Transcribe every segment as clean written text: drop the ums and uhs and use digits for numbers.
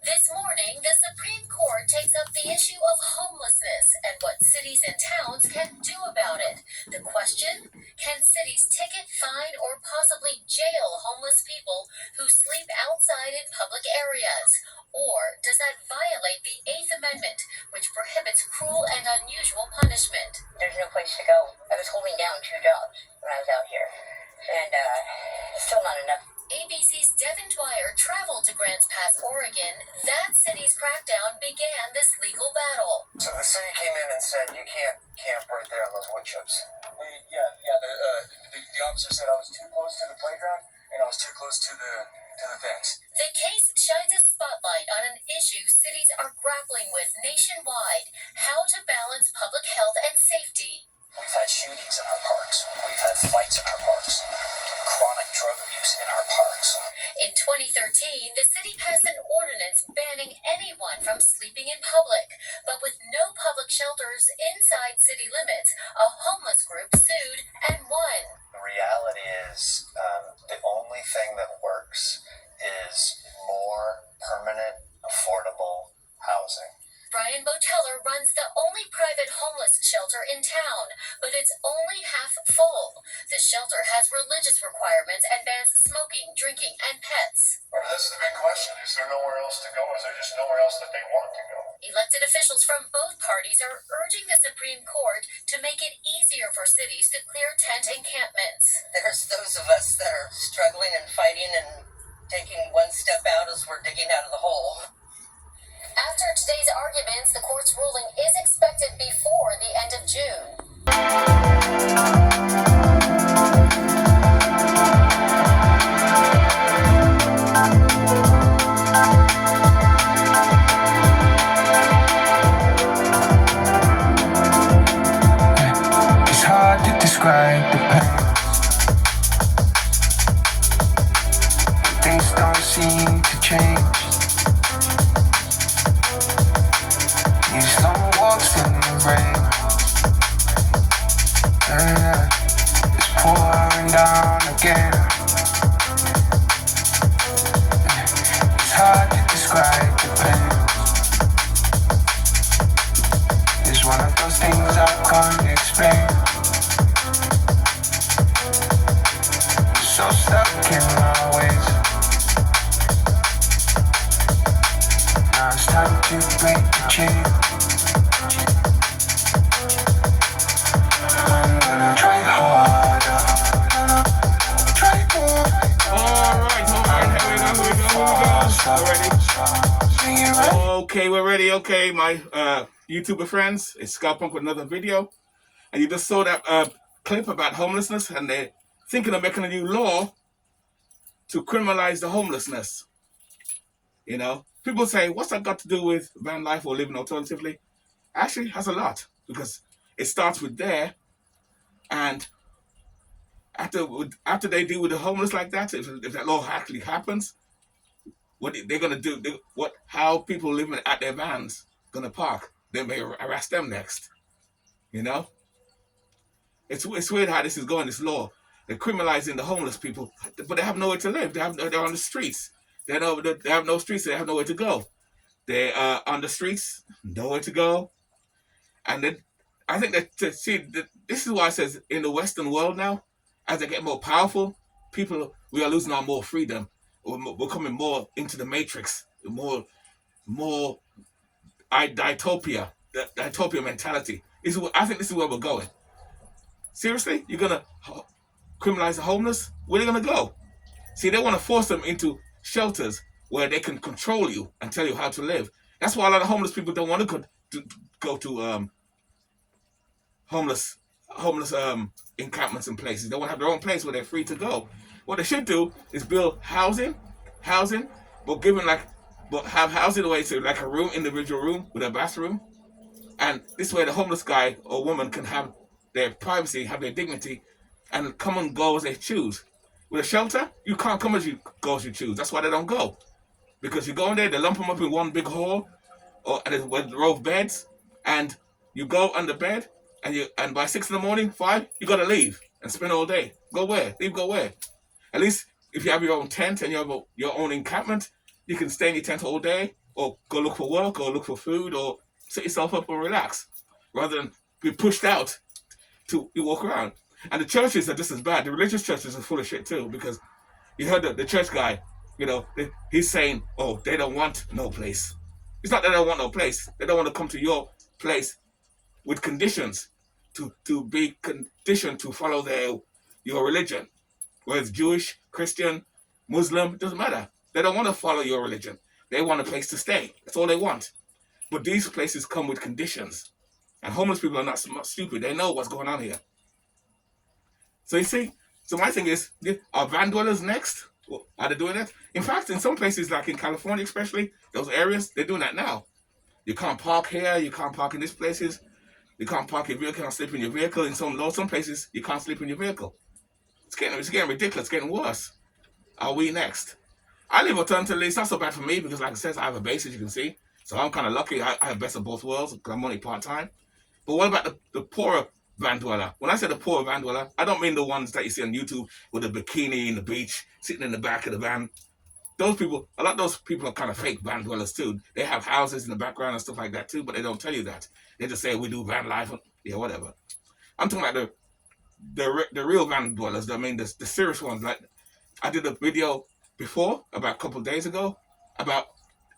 This morning, the Supreme Court takes up the issue of homelessness and what cities and towns can do about it. The question: can cities ticket, fine, or possibly jail homeless people who sleep outside in public areas? Or does that violate the Eighth Amendment, which prohibits cruel and unusual punishment? There's no place to go. I was holding down 2 jobs when I was out here, and still not enough. ABC's Devin Dwyer traveled to Grants Pass, Oregon. That city's crackdown began this legal battle. So the city came in and said you can't camp right there on those wood chips. The officer said I was too close to the playground and I was too close to the fence. The case shines a spotlight on an issue cities are grappling with nationwide: how to balance public health and safety. We've had shootings in our parks. We've had fights in our parks. Chronic drug abuse in our parks. In 2013, the city passed an ordinance banning anyone from sleeping in public. But with no public shelters inside city limits, a homeless group sued and won. The reality is the only thing that works is more permanent, affordable housing. Brian Boteller runs the only private homeless shelter in town, but it's only half full. The shelter has religious requirements and bans smoking, drinking, and pets. Well, this is the big question. Is there nowhere else to go? Is there just nowhere else that they want to go? Elected officials from both parties are urging the Supreme Court to make it easier for cities to clear tent encampments. There's those of us that are struggling and fighting and taking one step out as we're digging out of the hole. After today's arguments, the court's ruling is expected before the end of June. It's hard to describe the pain. Things don't seem to change. These long walks in the rain, it's pouring down again. It's hard to describe the pain. It's one of those things I can't explain. So stuck in my ways. Now it's time to break the chain. I'm gonna try harder. Try more. Okay, we're ready. Okay, my YouTuber friends, it's Scout Punk with another video. And you just saw that clip about homelessness, and they're thinking of making a new law to criminalize the homelessness. You know, people say, what's that got to do with van life or living alternatively? Actually, it has a lot, because it starts with there, and after they deal with the homeless like that, if that law actually happens, what they're gonna do, how people living at their vans gonna park, they may arrest them next. You know, it's weird how this is going. This law, they're criminalizing the homeless people, but they have nowhere to live. They're on the streets. They have no streets. They have nowhere to go. They are on the streets, nowhere to go, and then I think that this is why it says in the Western world now, as they get more powerful, we are losing our more freedom. We're coming more into the matrix, more ditopia mentality. I think this is where we're going. Seriously, you're gonna criminalize the homeless? Where are they gonna go? See, they want to force them into shelters where they can control you and tell you how to live. That's why a lot of homeless people don't want to go to homeless encampments and places. They want to have their own place where they're free to go. What they should do is build housing, but have housing away to like a room, individual room with a bathroom, and this way the homeless guy or woman can have their privacy, have their dignity, and come and go as they choose. With a shelter, you can't come as you go as you choose. That's why they don't go, because you go in there, they lump them up in one big hall, and there's a row of beds, and you go under bed, and by 6 a.m, 5, you gotta leave and spend all day. Go where? Leave. Go where? At least if you have your own tent and you have your own encampment, You can stay in your tent all day, or go look for work, or look for food, or set yourself up and relax, rather than be pushed out to you walk around. And the churches are just as bad. The religious churches are full of shit too, because you heard the church guy, he's saying, oh, they don't want no place. It's not that they don't want no place. They don't want to come to your place with conditions to be conditioned to follow your religion. Whether it's Jewish, Christian, Muslim, it doesn't matter. They don't want to follow your religion. They want a place to stay. That's all they want. But these places come with conditions. And homeless people are not stupid. They know what's going on here. So you see, so my thing is, are van dwellers next? Are they doing that? In fact, in some places, like in California especially, those areas, they're doing that now. You can't park here, you can't park in these places, you can't park your vehicle, you can't sleep in your vehicle. In some places, you can't sleep in your vehicle. It's getting ridiculous, it's getting worse. Are we next? I live alternatively. It's not so bad for me because, like I said, I have a base, as you can see. So I'm kind of lucky. I have best of both worlds because I'm only part-time. But what about the poorer van dweller? When I say the poorer van dweller, I don't mean the ones that you see on YouTube with a bikini in the beach, sitting in the back of the van. Those people, a lot of those people are kind of fake van dwellers too. They have houses in the background and stuff like that too, but they don't tell you that. They just say, we do van life. Yeah, whatever. I'm talking about the real van dwellers. I mean, the serious ones. Like, I did a video before, about a couple of days ago, about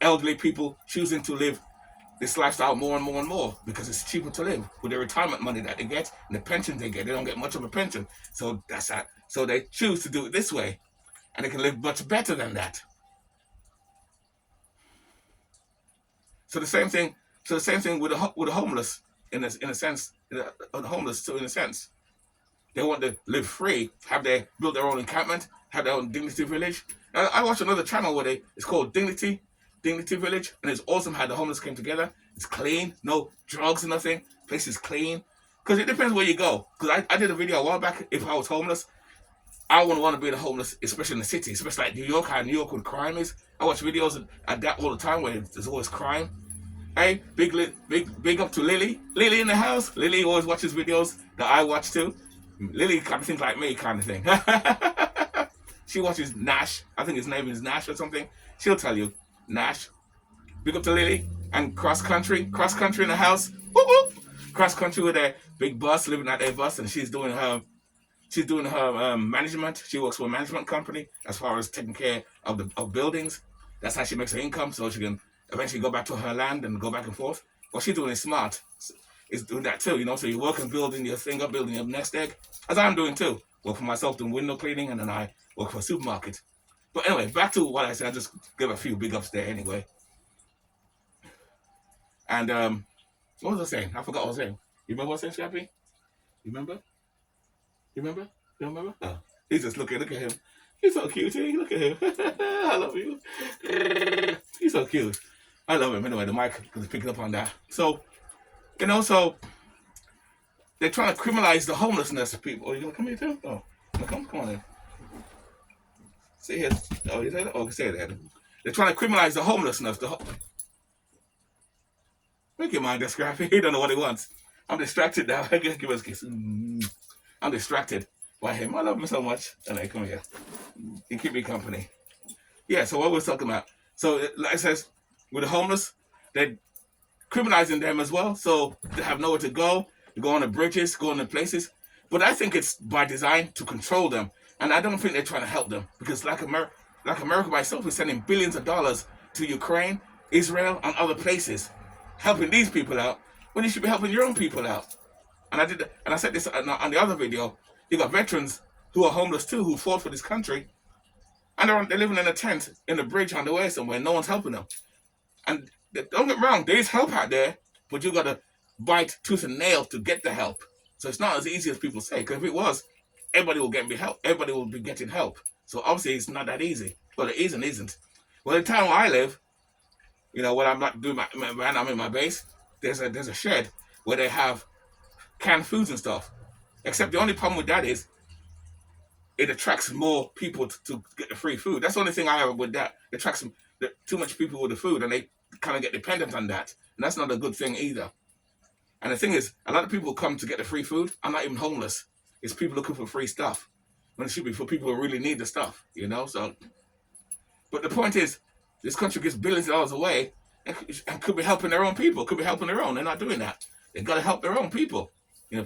elderly people choosing to live this lifestyle more and more and more because it's cheaper to live with the retirement money that they get and the pensions they get. They don't get much of a pension, so that's that. So they choose to do it this way, and they can live much better than that. So the same thing. So the same thing with the homeless in a sense. The homeless too, in a sense. They want to live free, build their own encampment, have their own Dignity Village. I watched another channel where it's called Dignity Village, and it's awesome how the homeless came together. It's clean, no drugs or nothing. Place is clean. Because it depends where you go. Because I did a video a while back, if I was homeless, I wouldn't want to be the homeless, especially in the city, especially like New York, how New York where crime is. I watch videos at that all the time where there's always crime. Hey, big up to Lily. Lily in the house. Lily always watches videos that I watch too. Lily kind of thinks like me, kind of thing. She watches Nash. I think his name is Nash or something. She'll tell you. Nash. Big up to Lily. And Cross Country in the house. Whoop, whoop. Cross Country with a big bus, living at their bus, and she's doing her management. She works for a management company as far as taking care of buildings. That's how she makes her income, so she can eventually go back to her land and go back and forth. What she's doing is smart. Is doing that too, so you work and building your thing up, building your nest egg, as I'm doing too. Work for myself doing window cleaning, and then I work for a supermarket. But anyway, back to what I said. I just give a few big ups there anyway. And what was I saying? I forgot what I was saying. You remember what I said, Shappy? You remember? You don't remember? Oh, he's just look at him. He's so cute, eh? Look at him. I love you. He's so cute. I love him. Anyway, the mic is picking up on that. So, so they're trying to criminalize the homelessness of people. Oh, you gonna come here too? Oh, come on in. See here. Oh, you say that? Oh, say that. They're trying to criminalize the homelessness. Make your mind that scrappy. He don't know what he wants. I'm distracted now. Give us a kiss. I'm distracted by him. I love him so much. And hey, come here. You keep me company. Yeah. So what we're talking about. So like I says, with the homeless, they're criminalizing them as well, so they have nowhere to go. They go on the bridges, go on the places. But I think it's by design to control them, and I don't think they're trying to help them because, like America by itself is sending billions of dollars to Ukraine, Israel, and other places, helping these people out when you should be helping your own people out. And I said this on the other video. You got veterans who are homeless too, who fought for this country, and they're living in a tent in a bridge on the way somewhere. No one's helping them. And don't get me wrong, there is help out there, but you got to bite tooth and nail to get the help. So it's not as easy as people say. Because if it was, everybody will get help. Everybody will be getting help. So obviously it's not that easy. Well, it isn't. Well, the town where I live, when I'm not doing I'm in my base. There's a shed where they have canned foods and stuff. Except the only problem with that is it attracts more people to get the free food. That's the only thing I have with that. It attracts too much people with the food, and they kind of get dependent on that. And that's not a good thing either. And the thing is, a lot of people come to get the free food. I'm not even homeless. It's people looking for free stuff. When it should be for people who really need the stuff, So, but the point is, This country gives billions of dollars away and could be helping their own people, could be helping their own. They're not doing that. They got to help their own people.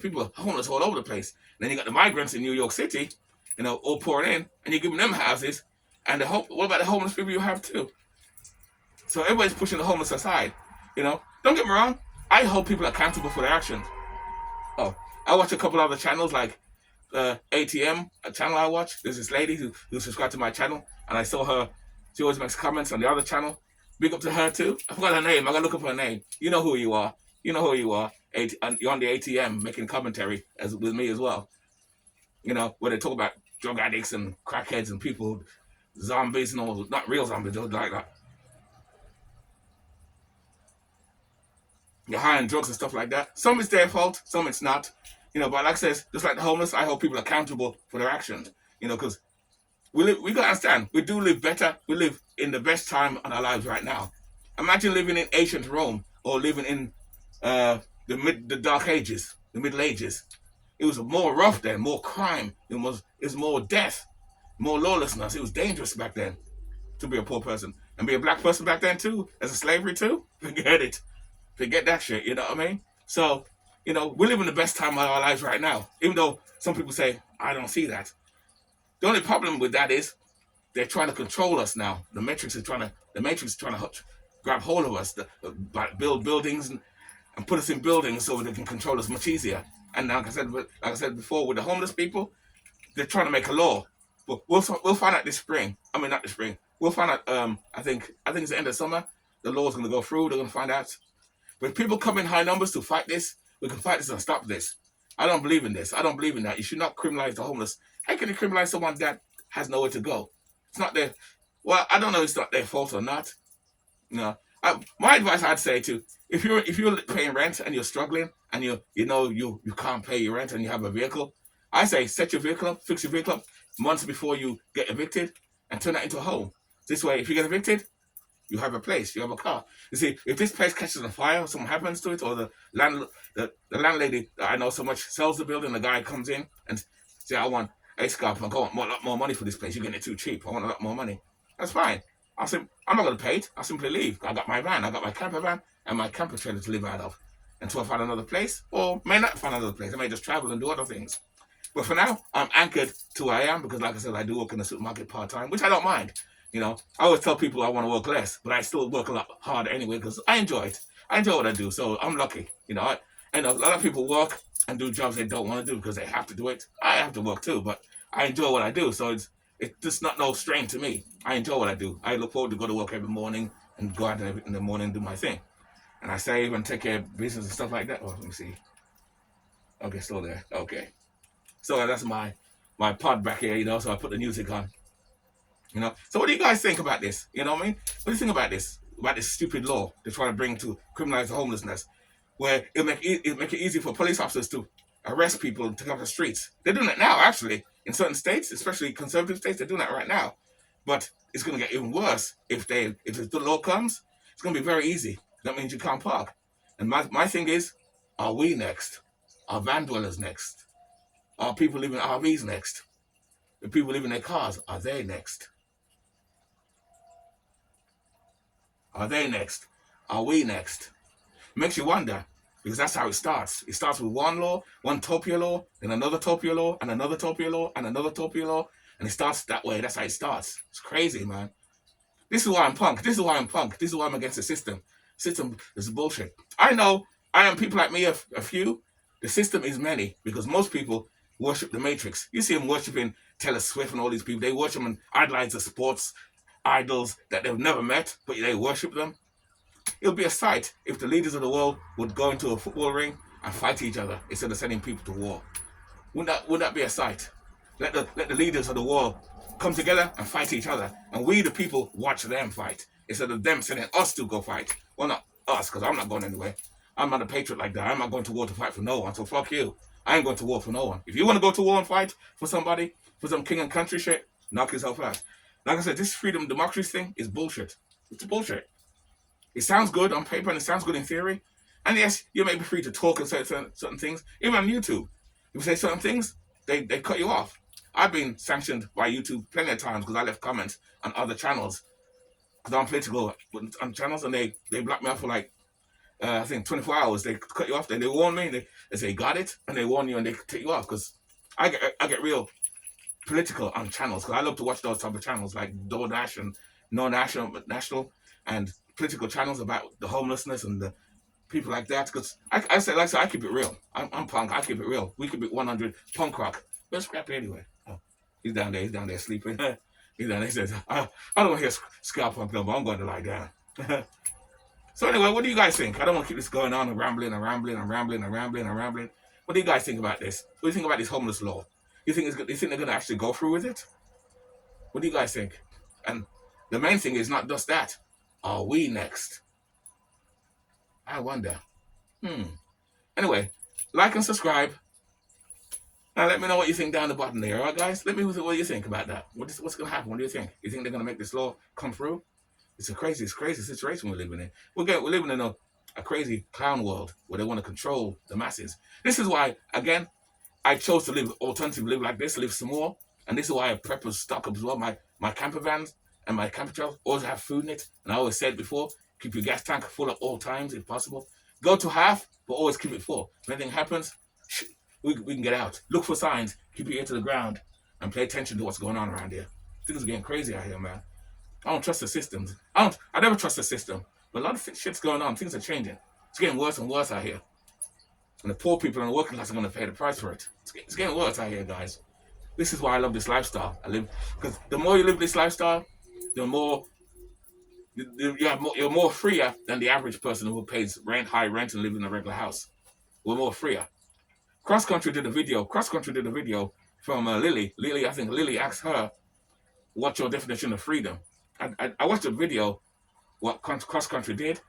People are homeless all over the place. And then you got the migrants in New York City, all pouring in, and you're giving them houses. And what about the homeless people you have too? So everybody's pushing the homeless aside. Don't get me wrong. I hold people accountable for their actions. Oh, I watch a couple other channels like ATM, a channel I watch. There's this lady who subscribed to my channel, and I saw her. She always makes comments on the other channel. Big up to her too. I forgot her name. I gotta look up her name. You know who you are. You know who you are. And you're on the ATM making commentary with me as well. Where they talk about drug addicts and crackheads and people, zombies and all, not real zombies, though, like that. You're high on drugs and stuff like that. Some it's their fault, some it's not. But like I said, just like the homeless, I hold people accountable for their actions. Because we gotta understand, we do live better. We live in the best time in our lives right now. Imagine living in ancient Rome or living in the Dark Ages, the Middle Ages. It was more rough then, more crime. It was more death, more lawlessness. It was dangerous back then to be a poor person. And be a black person back then too, as a slavery too. Forget it. Forget that shit, you know what I mean? So, we live in the best time of our lives right now. Even though some people say, I don't see that. The only problem with that is they're trying to control us now. The Matrix is trying to grab hold of us, build buildings and put us in buildings so they can control us much easier. And like I said before, with the homeless people, they're trying to make a law. But we'll find out this spring. I mean, not this spring. We'll find out. I think it's the end of summer. The law's going to go through. They're going to find out. But if people come in high numbers to fight this, we can fight this and stop this. I don't believe in this. I don't believe in that. You should not criminalize the homeless. How can you criminalize someone that has nowhere to go? It's not their. Well, I don't know if it's not their fault or not. My advice I'd say to if you're paying rent and you're struggling and you can't pay your rent and you have a vehicle, I say set your vehicle up, fix your vehicle up months before you get evicted and turn that into a home. This way, if you get evicted, you have a place, you have a car. You see, if this place catches on fire, or something happens to it, or the landlady that I know so much sells the building, the guy comes in and say, I want a scarf, I want a lot more money for this place. You're getting it too cheap. I want a lot more money. That's fine. I'm not going to pay it. I'll simply leave. I got my van. I got my camper van and my camper trailer to live out of until I find another place, or may not find another place. I may just travel and do other things. But for now, I'm anchored to where I am because, like I said, I do work in the supermarket part-time, which I don't mind. I always tell people I want to work less, but I still work a lot harder anyway because I enjoy it. I enjoy what I do, so I'm lucky. I know a lot of people work and do jobs they don't want to do because they have to do it. I have to work too, but I enjoy what I do, so it's just not no strain to me. I enjoy what I do. I look forward to go to work every morning and go out in the morning and do my thing. And I save and take care of business and stuff like that. Oh, let me see. Okay, still there. Okay. So that's my pod back here, so I put the music on. So what do you guys think about this? You know what I mean? What do you think about this? About this stupid law they're trying to bring to criminalize homelessness, where it'll make it easy for police officers to arrest people and take off the streets. They're doing it now, actually. In certain states, especially conservative states, they're doing that right now. But it's going to get even worse if the law comes. It's going to be very easy. That means you can't park. And my thing is, are we next? Are van dwellers next? Are people living in RVs next? The people living in their cars, are they next? Are they next? Are we next? It makes you wonder, because that's how it starts. It starts with one law, one Topia law, then another Topia law, and another Topia law, and another Topia law, and it starts that way. That's how it starts. It's crazy, man. This is why I'm punk. This is why I'm punk. This is why I'm against the system. System is bullshit. I know I am people like me, a few. The system is many, because most people worship the Matrix. You see them worshiping Taylor Swift and all these people. They worship and idolize the sports idols that they've never met, but they worship them. It would be a sight if the leaders of the world would go into a football ring and fight each other instead of sending people to war. Wouldn't that be a sight? Let the leaders of the world come together and fight each other, and we the people watch them fight instead of them sending us to go fight. Well, not us, because I'm not going anywhere. I'm not a patriot like that. I'm not going to war to fight for no one, so fuck you. I ain't going to war for no one. If you want to go to war and fight for somebody, for some king and country shit, knock yourself out. Like I said, this freedom democracy thing is bullshit. It's bullshit. It sounds good on paper and it sounds good in theory. And yes, you may be free to talk and say certain things. Even on YouTube, if you say certain things, they cut you off. I've been sanctioned by YouTube plenty of times because I left comments on other channels because I'm political on channels, and they block me out for like I think 24 hours. They cut you off. Then they warn me. They say got it, and they warn you and they take you off because I get real political on channels because I love to watch those type of channels like DoorDash and national and political channels about the homelessness and the people like that. Because I say I keep it real. I'm punk. I keep it real. We keep it 100 punk rock. But scrappy anyway. Oh, he's down there sleeping. He's down there. He says, I don't want to hear scalp punk no more. I'm going to lie down. So anyway, what do you guys think? I don't want to keep this going on and rambling. What do you guys think about this? What do you think about this homeless law? You think they're going to actually go through with it? What do you guys think? And the main thing is not just that. Are we next? I wonder. Anyway, like and subscribe. Now let me know what you think down the bottom there, alright guys? Let me know what you think about that. What's going to happen? What do you think? You think they're going to make this law come through? It's a crazy situation we're living in. We're living in a crazy clown world where they want to control the masses. This is why, again, I chose to live live like this, live some more. And this is why I prep and stock up as well. My camper vans and my camper trails always have food in it. And I always said before, keep your gas tank full at all times if possible. Go to half, but always keep it full. If anything happens, we can get out. Look for signs, keep your ear to the ground, and pay attention to what's going on around here. Things are getting crazy out here, man. I don't trust the systems. I never trust the system. But a lot of shit's going on. Things are changing. It's getting worse and worse out here. And the poor people and the working class are going to pay the price for it. It's getting worse out here, guys. This is why I love this lifestyle. Because the more you live this lifestyle, the more you're more freer than the average person who pays high rent and lives in a regular house. We're more freer. Cross Country did a video from Lily. I think Lily asked her, what's your definition of freedom? I watched a video what Cross Country did,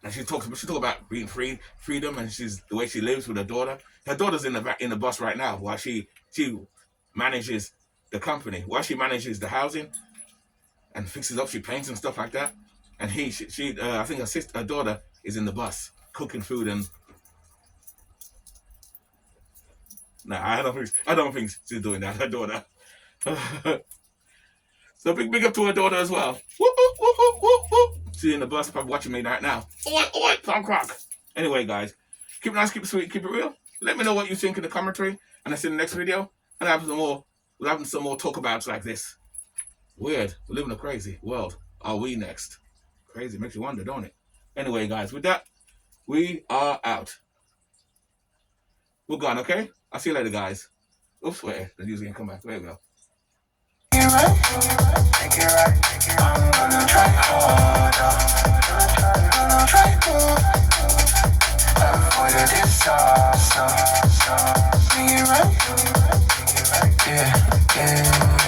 and she talked about being freedom, and the way she lives with her daughter. Her daughter's in the bus right now while she manages the company, while she manages the housing and fixes up. She paints and stuff like that. And I think her daughter is in the bus cooking food and. No, I don't think she's doing that. Her daughter. So big up to her daughter as well. Whoop, whoop, whoop, whoop, whoop, whoop. She's in the bus, probably watching me right now. Oi, punk rock. Anyway, guys, keep it nice, keep it sweet, keep it real. Let me know what you think in the commentary, and I'll see you in the next video. And we'll have some more talkabouts like this. Weird. We live in a crazy world. Are we next? Crazy. Makes you wonder, don't it? Anyway, guys, with that, we are out. We're gone, okay? I'll see you later, guys. Oops, wait. The news ain't come back. There we go. Make it right. I'm gonna try harder. Try avoid a disaster. Make it right. Yeah.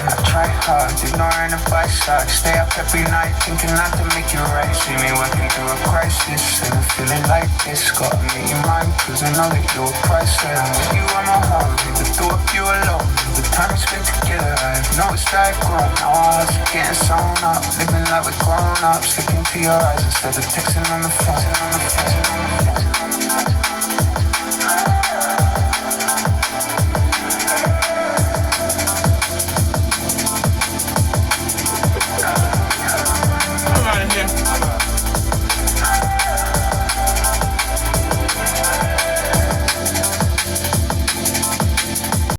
I try hard, ignoring the bite side. Stay up every night, thinking not to make you right. See me working through a crisis, and I'm feeling like this. Gotta make you mine, cause I know that you're priceless. With you on my home, the thought of you alone. The time we spent together, I've noticed I've grown. Now our hearts are getting sewn up, living like we're grown ups. Look into your eyes instead of texting on the phone.